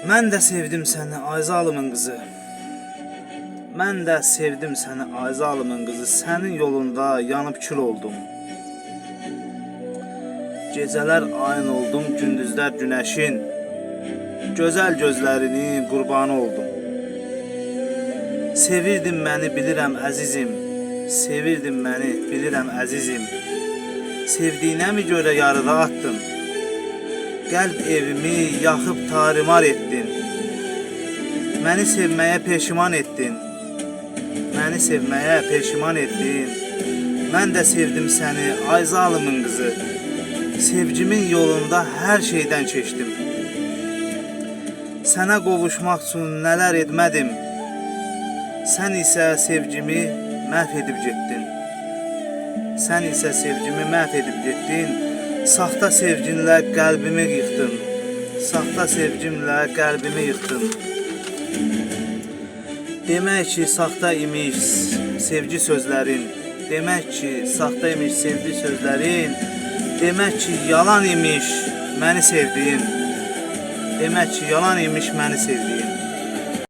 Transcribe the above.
Mən də sevdim səni ay zalımın qızı. Mən də sevdim səni ay zalımın qızı. Sənin yolunda yanıb kül oldum. Gecələr ayın oldum, gündüzlər günəşin. Gözəl gözlərini qurbanı oldum. Sevirdin məni bilirəm əzizim. Sevirdin məni bilirəm əzizim. Sevdiyinə mi görə yarıda attın? Qəlb evimi yaxıb tarimar etdin. Məni sevməyə peşiman etdin. Məni sevməyə peşiman etdin. Mən də sevdim səni ay zalımın qızı. Sevgimin yolunda hər şeydən keçdim. Sənə qovuşmaq üçün nələr etmədim. Sən isə sevgimi məhv edib getdin. Sən isə sevgimi məhv edib getdin. Saxta sevginlə qəlbimi yıxdın. Saxta sevgimlə qəlbimi yıxdın. Demək ki, saxta imiş sevgi sözlərin. Demək ki, saxta imiş sevgi sözlərin. Demək ki, yalan imiş məni sevdiyin. Demək ki, yalan imiş məni sevdiyin.